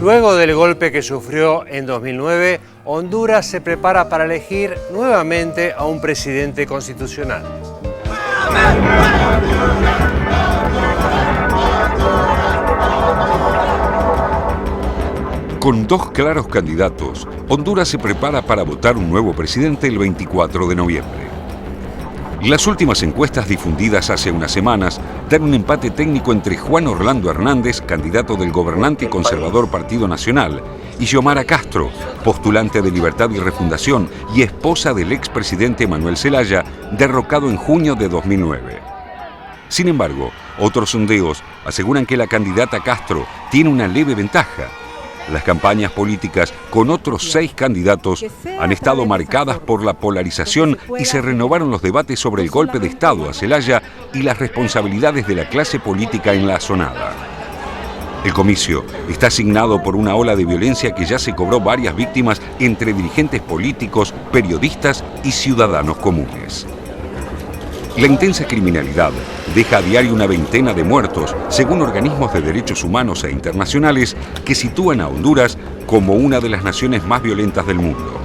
Luego del golpe que sufrió en 2009, Honduras se prepara para elegir nuevamente a un presidente constitucional. Con dos claros candidatos, Honduras se prepara para votar un nuevo presidente el 24 de noviembre. Las últimas encuestas difundidas hace unas semanas dan un empate técnico entre Juan Orlando Hernández, candidato del gobernante y conservador Partido Nacional, y Xiomara Castro, postulante de Libertad y Refundación y esposa del expresidente Manuel Zelaya, derrocado en junio de 2009. Sin embargo, otros sondeos aseguran que la candidata Castro tiene una leve ventaja. Las campañas políticas con otros 6 candidatos han estado marcadas por la polarización y se renovaron los debates sobre el golpe de Estado a Zelaya y las responsabilidades de la clase política en la asonada. El comicio está signado por una ola de violencia que ya se cobró varias víctimas entre dirigentes políticos, periodistas y ciudadanos comunes. La intensa criminalidad deja a diario una veintena de muertos, según organismos de derechos humanos e internacionales que sitúan a Honduras como una de las naciones más violentas del mundo.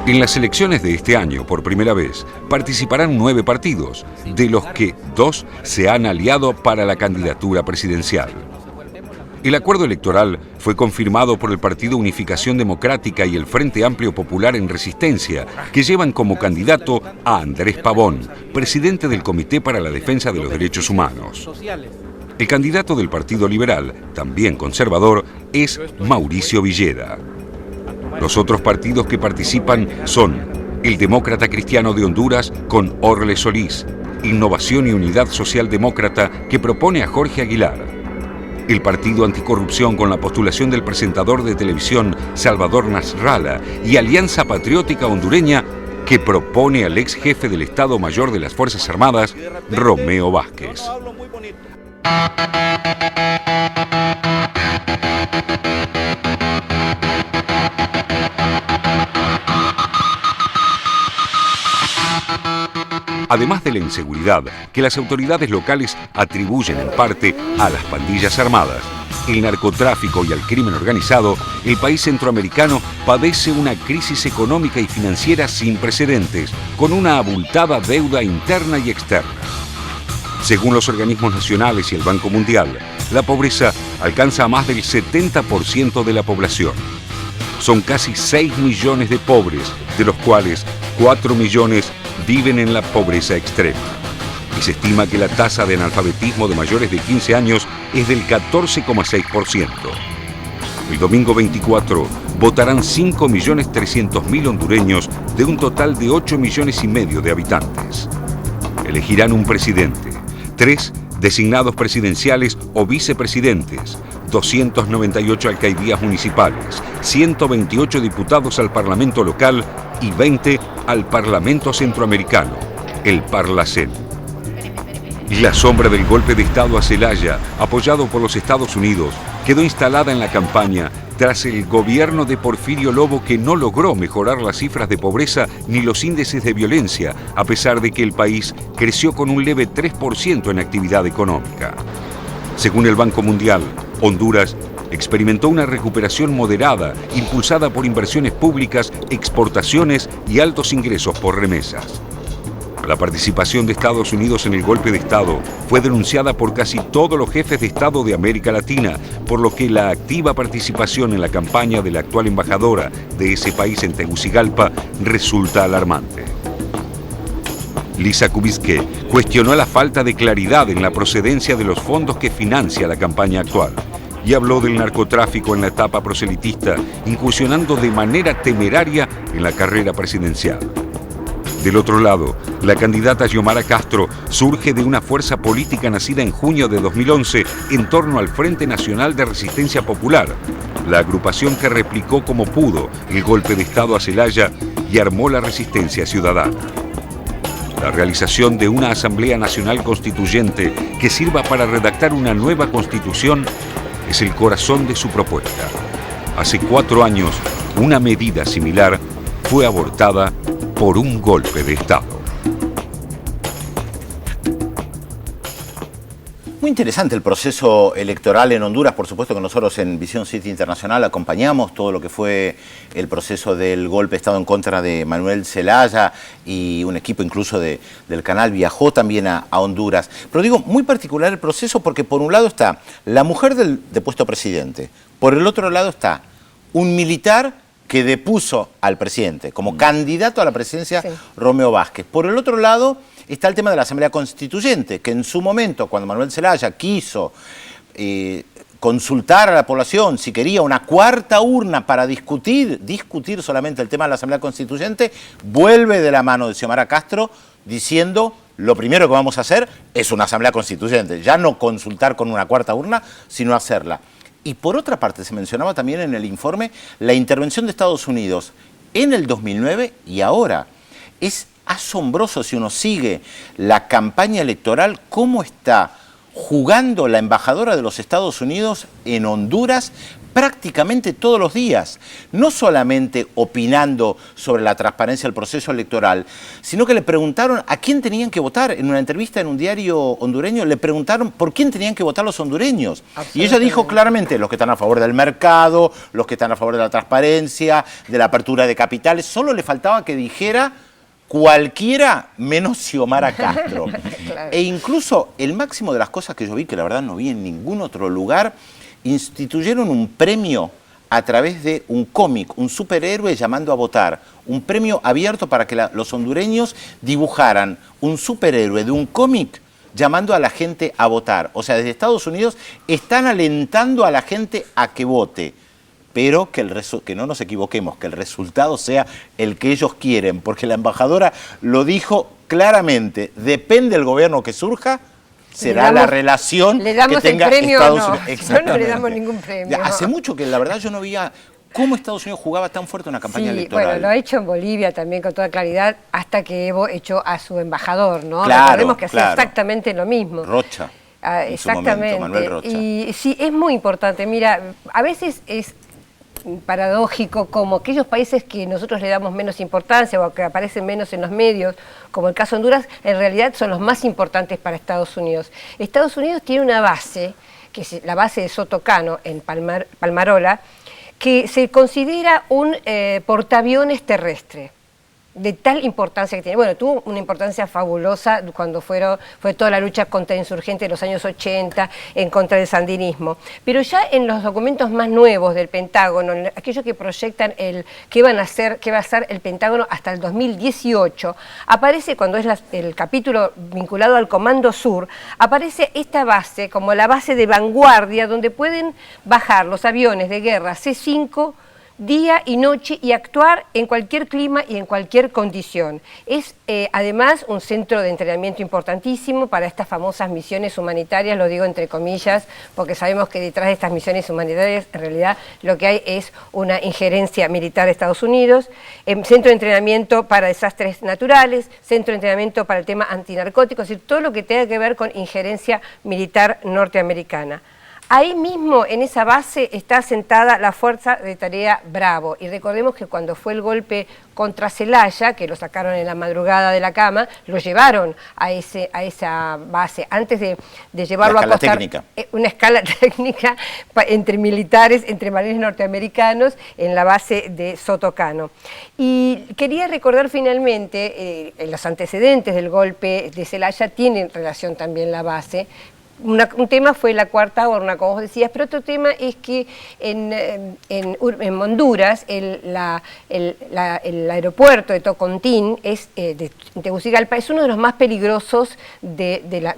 En las elecciones de este año, por primera vez, participarán 9 partidos, de los que 2 se han aliado para la candidatura presidencial. El acuerdo electoral fue confirmado por el Partido Unificación Democrática y el Frente Amplio Popular en Resistencia, que llevan como candidato a Andrés Pavón, presidente del Comité para la Defensa de los Derechos Humanos. El candidato del Partido Liberal, también conservador, es Mauricio Villeda. Los otros partidos que participan son el Demócrata Cristiano de Honduras con Orle Solís, Innovación y Unidad Social Demócrata que propone a Jorge Aguilar, el Partido Anticorrupción con la postulación del presentador de televisión Salvador Nasralla y Alianza Patriótica Hondureña que propone al ex jefe del Estado Mayor de las Fuerzas Armadas, Romeo Vázquez. Además de la inseguridad que las autoridades locales atribuyen en parte a las pandillas armadas, el narcotráfico y al crimen organizado, el país centroamericano padece una crisis económica y financiera sin precedentes, con una abultada deuda interna y externa. Según los organismos nacionales y el Banco Mundial, la pobreza alcanza a más del 70% de la población. Son casi 6 millones de pobres, de los cuales 4 millones viven en la pobreza extrema. Y se estima que la tasa de analfabetismo de mayores de 15 años es del 14,6%. El domingo 24 votarán 5.300.000 hondureños de un total de 8,5 millones de habitantes. Elegirán un presidente, 3 designados presidenciales o vicepresidentes, 298 alcaldías municipales, 128 diputados al Parlamento local y 20 al Parlamento Centroamericano, el Parlacén. La sombra del golpe de Estado a Zelaya, apoyado por los Estados Unidos, quedó instalada en la campaña tras el gobierno de Porfirio Lobo, que no logró mejorar las cifras de pobreza ni los índices de violencia, a pesar de que el país creció con un leve 3% en actividad económica. Según el Banco Mundial, Honduras experimentó una recuperación moderada, impulsada por inversiones públicas, exportaciones y altos ingresos por remesas. La participación de Estados Unidos en el golpe de Estado fue denunciada por casi todos los jefes de Estado de América Latina, por lo que la activa participación en la campaña de la actual embajadora de ese país en Tegucigalpa resulta alarmante. Lisa Kubitschek cuestionó la falta de claridad en la procedencia de los fondos que financia la campaña actual y habló del narcotráfico en la etapa proselitista, incursionando de manera temeraria en la carrera presidencial. Del otro lado, la candidata Xiomara Castro surge de una fuerza política nacida en junio de 2011 en torno al Frente Nacional de Resistencia Popular, la agrupación que replicó como pudo el golpe de Estado a Zelaya y armó la resistencia ciudadana. La realización de una Asamblea Nacional Constituyente que sirva para redactar una nueva Constitución es el corazón de su propuesta. Hace 4 años, una medida similar fue abortada por un golpe de Estado. muy interesante el proceso electoral en Honduras. Por supuesto que nosotros en Visión City Internacional acompañamos todo lo que fue el proceso del golpe de Estado en contra de Manuel Zelaya, y un equipo incluso del canal viajó también a Honduras. Pero digo, muy particular el proceso porque por un lado está la mujer del depuesto presidente, por el otro lado está un militar que depuso al presidente como candidato a la presidencia, sí, Romeo Vázquez. Por el otro lado está el tema de la Asamblea Constituyente, que en su momento, cuando Manuel Zelaya quiso consultar a la población si quería una cuarta urna para discutir solamente el tema de la Asamblea Constituyente, vuelve de la mano de Xiomara Castro diciendo: lo primero que vamos a hacer es una Asamblea Constituyente, ya no consultar con una cuarta urna, sino hacerla. Y por otra parte, se mencionaba también en el informe la intervención de Estados Unidos en el 2009 y ahora. Es asombroso, si uno sigue la campaña electoral, cómo está jugando la embajadora de los Estados Unidos en Honduras prácticamente todos los días, no solamente opinando sobre la transparencia del proceso electoral, sino que le preguntaron a quién tenían que votar. En una entrevista en un diario hondureño le preguntaron por quién tenían que votar los hondureños. Y ella dijo claramente: los que están a favor del mercado, los que están a favor de la transparencia, de la apertura de capitales. Solo le faltaba que dijera cualquiera menos Xiomara Castro. Claro. E incluso el máximo de las cosas que yo vi, que la verdad no vi en ningún otro lugar, instituyeron un premio a través de un cómic, un superhéroe llamando a votar, un premio abierto para que los hondureños dibujaran un superhéroe de un cómic llamando a la gente a votar. O sea, desde Estados Unidos están alentando a la gente a que vote, pero que no nos equivoquemos, que el resultado sea el que ellos quieren, porque la embajadora lo dijo claramente: depende del gobierno que surja, será la relación que tenga Estados Unidos. No, no le damos ningún premio. Hace mucho que la verdad yo no veía cómo Estados Unidos jugaba tan fuerte una campaña electoral. Bueno, lo ha hecho en Bolivia también con toda claridad, hasta que Evo echó a su embajador, ¿no? Claro, recordemos que hacía exactamente lo mismo. Rocha. Exactamente. Manuel Rocha. Y sí, es muy importante. Mira, a veces es paradójico como aquellos países que nosotros le damos menos importancia o que aparecen menos en los medios, como el caso de Honduras, en realidad son los más importantes para Estados Unidos. Estados Unidos tiene una base, que es la base de Soto Cano, en Palmarola, que se considera un portaaviones terrestre, de tal importancia que tiene. Bueno, tuvo una importancia fabulosa cuando fue toda la lucha contra insurgentes de los años 80, en contra del sandinismo. Pero ya en los documentos más nuevos del Pentágono, aquellos que proyectan qué va a ser el Pentágono hasta el 2018, aparece, cuando es el capítulo vinculado al Comando Sur, aparece esta base como la base de vanguardia donde pueden bajar los aviones de guerra C-5 día y noche y actuar en cualquier clima y en cualquier condición. Es además un centro de entrenamiento importantísimo para estas famosas misiones humanitarias, lo digo entre comillas, porque sabemos que detrás de estas misiones humanitarias en realidad lo que hay es una injerencia militar de Estados Unidos, centro de entrenamiento para desastres naturales, centro de entrenamiento para el tema antinarcóticos, y todo lo que tenga que ver con injerencia militar norteamericana. Ahí mismo, en esa base, está asentada la Fuerza de Tarea Bravo. Y recordemos que cuando fue el golpe contra Zelaya, que lo sacaron en la madrugada de la cama, lo llevaron a esa base. Antes de llevarlo a acostar, una escala técnica entre militares, entre marines norteamericanos, en la base de Soto Cano. Y quería recordar finalmente, los antecedentes del golpe de Zelaya tienen relación también la base. Un tema fue la cuarta urna, como vos decías, pero otro tema es que en Honduras el aeropuerto de Tocontín, de Tegucigalpa, es uno de los más peligrosos de la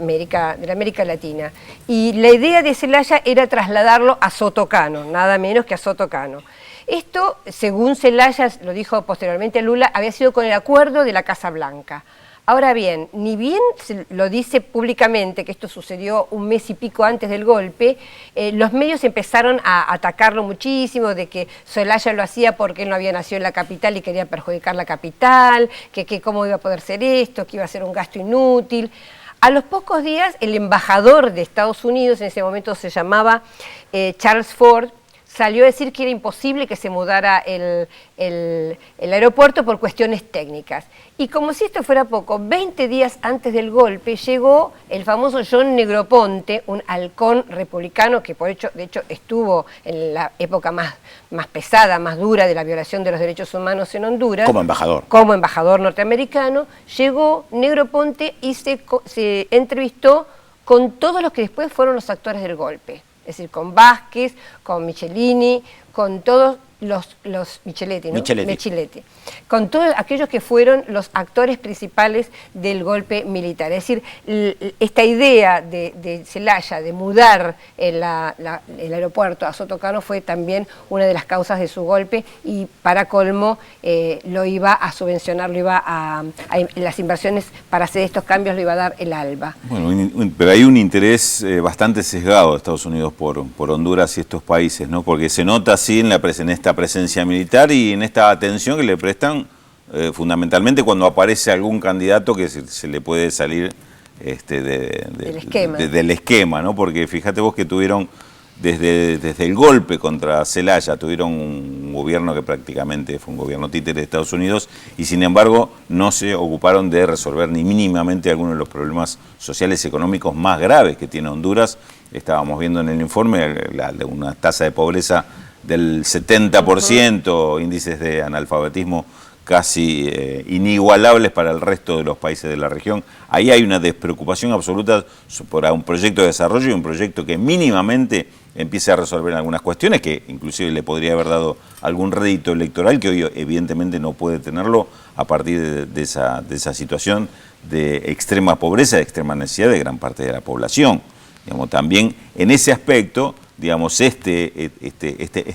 América Latina. Y la idea de Zelaya era trasladarlo a Soto Cano, nada menos que a Soto Cano. Esto, según Zelaya, lo dijo posteriormente Lula, había sido con el acuerdo de la Casa Blanca. Ahora bien, ni bien se lo dice públicamente, que esto sucedió un mes y pico antes del golpe, los medios empezaron a atacarlo muchísimo, de que Zelaya lo hacía porque él no había nacido en la capital y quería perjudicar la capital, que cómo iba a poder ser esto, que iba a ser un gasto inútil. A los pocos días, el embajador de Estados Unidos, en ese momento se llamaba Charles Ford, salió a decir que era imposible que se mudara el aeropuerto por cuestiones técnicas. Y como si esto fuera poco, 20 días antes del golpe llegó el famoso John Negroponte, un halcón republicano que de hecho estuvo en la época más pesada, más dura de la violación de los derechos humanos en Honduras. Como embajador. Como embajador norteamericano. Llegó Negroponte y se entrevistó con todos los que después fueron los actores del golpe. Es decir, con Vázquez, con Michelini, con todos los Micheletti, ¿no? Micheletti. Con todos aquellos que fueron los actores principales del golpe militar. Es decir, esta idea de Zelaya de mudar el aeropuerto a Sotocano fue también una de las causas de su golpe y para colmo lo iba a subvencionar, las inversiones para hacer estos cambios lo iba a dar el ALBA. Bueno, pero hay un interés bastante sesgado de Estados Unidos por Honduras y estos países, ¿no? Porque se nota así en esta presencia militar y en esta atención que le prestan fundamentalmente cuando aparece algún candidato que se le puede salir del esquema, ¿no? Porque fíjate vos que tuvieron desde el golpe contra Zelaya, tuvieron un gobierno que prácticamente fue un gobierno títere de Estados Unidos y sin embargo no se ocuparon de resolver ni mínimamente algunos de los problemas sociales y económicos más graves que tiene Honduras. Estábamos viendo en el informe de una tasa de pobreza del 70%, índices de analfabetismo casi inigualables para el resto de los países de la región. Ahí hay una despreocupación absoluta por un proyecto de desarrollo y un proyecto que mínimamente empiece a resolver algunas cuestiones que inclusive le podría haber dado algún rédito electoral que hoy evidentemente no puede tenerlo a partir de esa situación de extrema pobreza, de extrema necesidad de gran parte de la población. Digamos, también en ese aspecto, digamos, este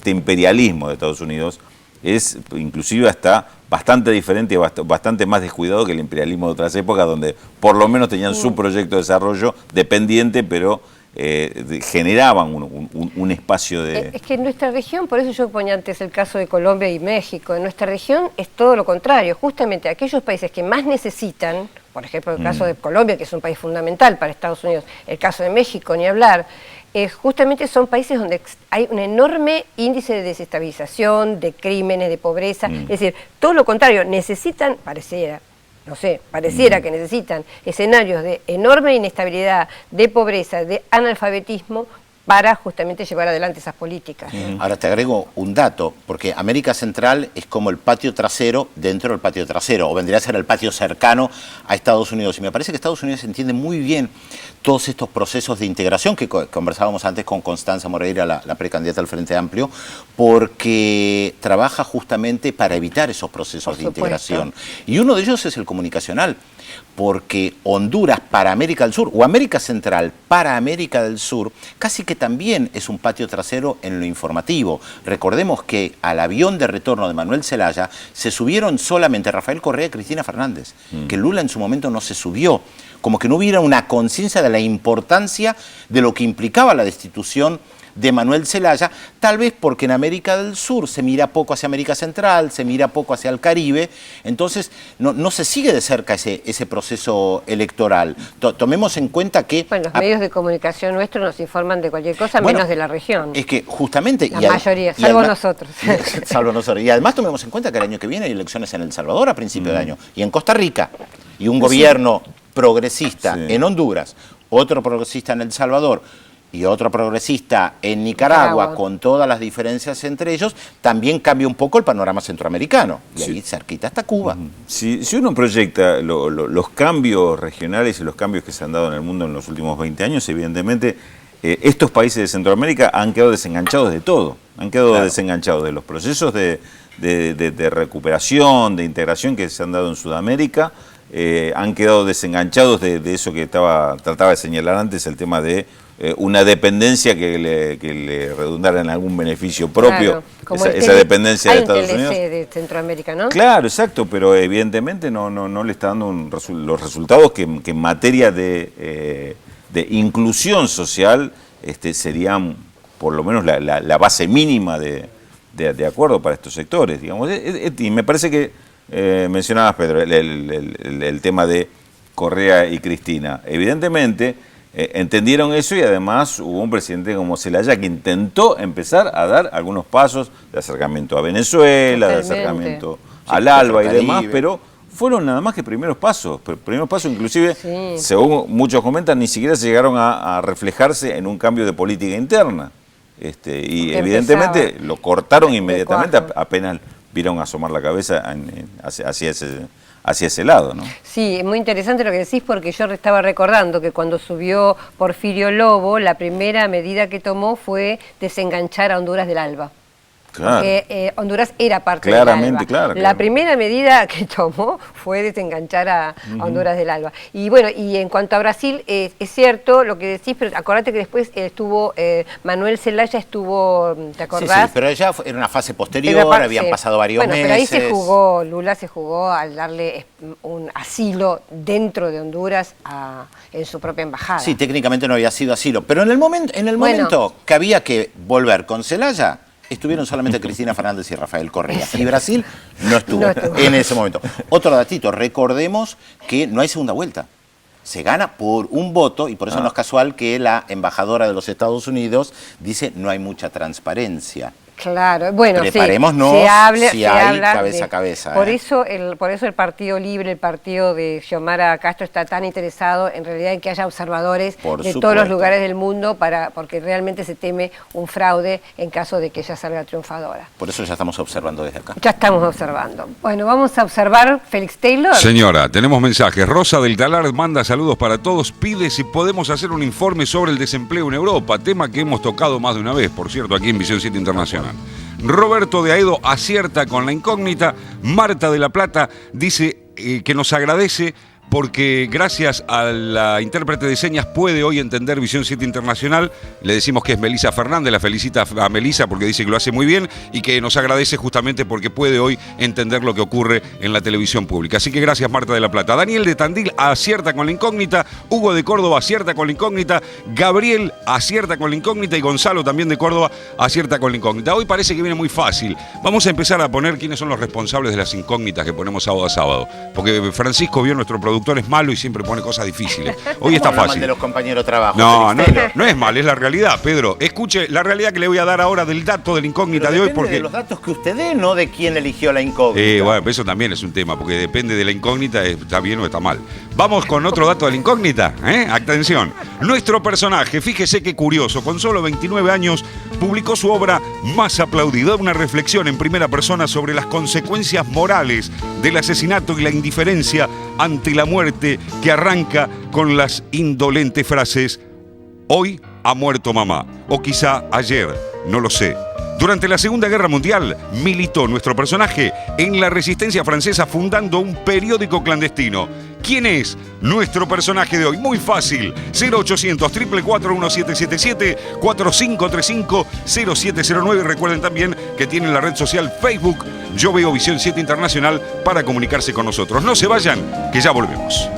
imperialismo de Estados Unidos es inclusive hasta bastante diferente y bastante más descuidado que el imperialismo de otras épocas, donde por lo menos tenían su proyecto de desarrollo dependiente, pero generaban un espacio de... Es que en nuestra región, por eso yo ponía antes el caso de Colombia y México, en nuestra región es todo lo contrario, justamente aquellos países que más necesitan, por ejemplo el caso de Colombia, que es un país fundamental para Estados Unidos, el caso de México, ni hablar, justamente son países donde hay un enorme índice de desestabilización, de crímenes, de pobreza, es decir, todo lo contrario, necesitan, pareciera que necesitan escenarios de enorme inestabilidad, de pobreza, de analfabetismo, para justamente llevar adelante esas políticas. Ahora te agrego un dato, porque América Central es como el patio trasero dentro del patio trasero, o vendría a ser el patio cercano a Estados Unidos. Y me parece que Estados Unidos entiende muy bien todos estos procesos de integración que conversábamos antes con Constanza Moreira, la precandidata al Frente Amplio, porque trabaja justamente para evitar esos procesos de integración. Y uno de ellos es el comunicacional, porque Honduras para América del Sur, o América Central para América del Sur, casi que también es un patio trasero en lo informativo. Recordemos que al avión de retorno de Manuel Zelaya se subieron solamente Rafael Correa y Cristina Fernández, que Lula en su momento no se subió, como que no hubiera una conciencia de la importancia de lo que implicaba la destitución de Manuel Zelaya, tal vez porque en América del Sur se mira poco hacia América Central, se mira poco hacia el Caribe, entonces no se sigue de cerca ese proceso electoral. Tomemos en cuenta que... Bueno, los medios de comunicación nuestros nos informan de cualquier cosa, menos de la región. Es que justamente... La mayoría, salvo nosotros. Salvo nosotros. Y además tomemos en cuenta que el año que viene hay elecciones en El Salvador a principio de año, y en Costa Rica, y un gobierno progresista en Honduras, otro progresista en El Salvador, y otro progresista en Nicaragua, con todas las diferencias entre ellos, también cambia un poco el panorama centroamericano. Y ahí cerquita está Cuba. Si uno proyecta los cambios regionales y los cambios que se han dado en el mundo en los últimos 20 años, evidentemente estos países de Centroamérica han quedado desenganchados de todo. Han quedado desenganchados de los procesos de recuperación, de integración que se han dado en Sudamérica. Han quedado desenganchados de eso que trataba de señalar antes, el tema de una dependencia que le redundara en algún beneficio propio, como esa dependencia de Estados Unidos. De Centroamérica, ¿no? Claro, exacto, pero evidentemente no le está dando los resultados que en materia de inclusión social serían por lo menos la base mínima de acuerdo para estos sectores, digamos. Y me parece que mencionabas, Pedro, el tema de Correa y Cristina. Evidentemente, entendieron eso y además hubo un presidente como Zelaya que intentó empezar a dar algunos pasos de acercamiento a Venezuela, Totalmente. de acercamiento al ALBA y demás, Caribe. pero fueron nada más que primeros pasos. Primeros pasos inclusive, Sí. según muchos comentan, ni siquiera se llegaron a reflejarse en un cambio de política interna. Y Porque evidentemente empezaba lo cortaron de inmediatamente cuajo. apenas vieron asomar la cabeza hacia ese lado, ¿no? Sí, es muy interesante lo que decís porque yo estaba recordando que cuando subió Porfirio Lobo, la primera medida que tomó fue desenganchar a Honduras del ALBA. Claro. Porque Honduras era parte Claramente, del ALBA. claro. La primera medida que tomó fue desenganchar a Honduras del ALBA. Y bueno, y en cuanto a Brasil, es cierto lo que decís, pero acordate que después estuvo, Manuel Zelaya estuvo, ¿te Sí, acordás? sí, pero ya era una fase posterior, Era habían sí. pasado varios bueno, meses. pero ahí se jugó, Lula se jugó al darle un asilo dentro de Honduras en su propia embajada. Sí, técnicamente no había sido asilo, pero en el momento Bueno. momento que había que volver con Zelaya, estuvieron solamente Cristina Fernández y Rafael Correa. Y Brasil no estuvo, No estuvo. en ese momento. Otro datito, recordemos que no hay segunda vuelta. Se gana por un voto y por eso no es casual que la embajadora de los Estados Unidos dice no hay mucha transparencia. Claro, bueno, Preparémonos sí, se si hay habla cabeza a cabeza, Por ¿eh? eso el Partido Libre, el partido de Xiomara Castro está tan interesado en realidad en que haya observadores Por de todos supuesto. los lugares del mundo porque realmente se teme un fraude en caso de que ella salga triunfadora. Por eso ya estamos observando desde acá. Ya estamos observando. Bueno, vamos a observar Félix Taylor. Señora, tenemos mensajes. Rosa del Talar manda saludos para todos. Pide si podemos hacer un informe sobre el desempleo en Europa, tema que hemos tocado más de una vez, por cierto, aquí en Visión 7 Internacional. Roberto de Aedo acierta con la incógnita. Marta de la Plata dice que nos agradece porque gracias a la intérprete de señas puede hoy entender Visión 7 Internacional. Le decimos que es Melisa Fernández, la felicita a Melisa porque dice que lo hace muy bien y que nos agradece justamente porque puede hoy entender lo que ocurre en la televisión pública. Así que gracias, Marta de la Plata. Daniel de Tandil acierta con la incógnita, Hugo de Córdoba acierta con la incógnita, Gabriel acierta con la incógnita y Gonzalo también de Córdoba acierta con la incógnita. Hoy parece que viene muy fácil. Vamos a empezar a poner quiénes son los responsables de las incógnitas que ponemos sábado a sábado. Porque Francisco vio nuestro productor es malo y siempre pone cosas difíciles. Hoy está Habla mal fácil. de los compañeros de trabajo. No, no, Félix Taylor. no es mal, es la realidad, Pedro. Escuche la realidad que le voy a dar ahora del dato de la incógnita Pero de hoy, depende porque de los datos que usted dé, no de quién eligió la incógnita. bueno, eso también es un tema, porque depende de la incógnita, está bien o está mal. Vamos con otro dato de la incógnita, ¿eh? Atención. Nuestro personaje, fíjese qué curioso, con solo 29 años, publicó su obra más aplaudida, una reflexión en primera persona sobre las consecuencias morales del asesinato y la indiferencia ante la muerte, que arranca con las indolentes frases: hoy ha muerto mamá, o quizá ayer, no lo sé. Durante la Segunda Guerra Mundial militó nuestro personaje en la resistencia francesa fundando un periódico clandestino. ¿Quién es nuestro personaje de hoy? Muy fácil. 0800 444 1777 4535 0709. Recuerden también que tienen la red social Facebook Yo Veo Visión 7 Internacional para comunicarse con nosotros. No se vayan, que ya volvemos.